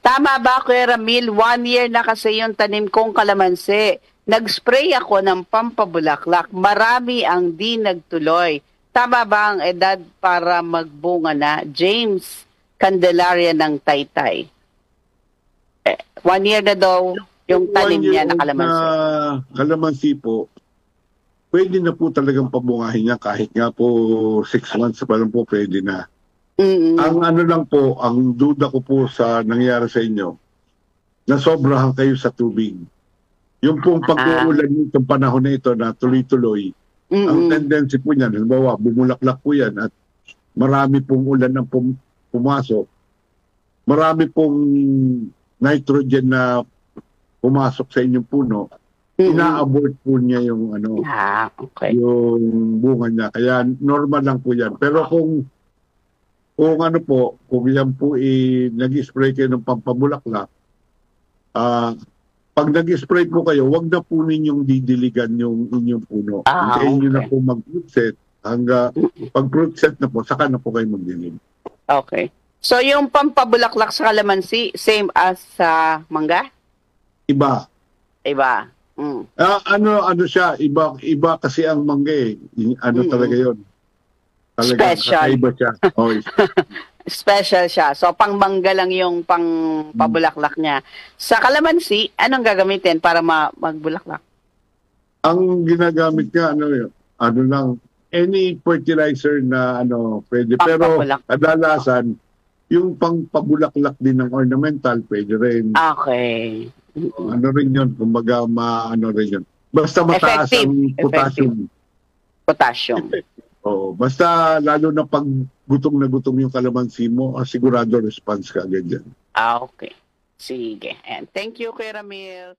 Tama ba, Kuya Ramil? 1 year na kasi yung tanim kong kalamansi. Nag-spray ako ng pampabulaklak. Marami ang di nagtuloy. Tama ba ang edad para magbunga na? James Candelaria ng Taytay. 1 year na daw yung tanim niya na kalamansi. Kalamansi po, pwede na po talagang pabungahin niya kahit nga po 6 months pa lang po pwede na. Ang ano lang po, ang duda ko po sa nangyari sa inyo, na sobrahan kayo sa tubig. Yung pong pag-uulan nitong panahon na ito na tuloy-tuloy, ang tendency po niyan, halimbawa, bumulaklak po yan at marami pong ulan na pumasok, marami pong nitrogen na pumasok sa inyong puno, ina-abort po niya yung yung bunga niya. Kaya normal lang po yan. Pero kung ano po, kung yan po nag-spray kayo ng pampabulaklak, pag nag-spray po kayo, wag na po ninyong didiligan yung inyong puno. Hintayin nyo na po mag-fruit set. Hanggang pag fruit set na po, saka na po kayo magdilig. Okay. So yung pampabulaklak sa kalamansi, same as sa mangga? Iba. Ano siya, iba kasi ang mangga eh. Talaga yun. Special. Iba siya. Special siya. So, pang-mangga lang yung pang-pabulaklak niya. Sa kalamansi, anong gagamitin para magbulaklak? Ang ginagamit niya, lang, any fertilizer na pwede. Pero kadalasan, yung pang-pabulaklak din ng ornamental, pwede rin. Okay. Rin yun, kumbaga rin yun. Basta mataas ang potassium. Potassium. Basta lalo na pag gutom na gutom yung kalamansi mo, sigurado response ka agad yan. Okay. Sige. And thank you, Kuya Ramil.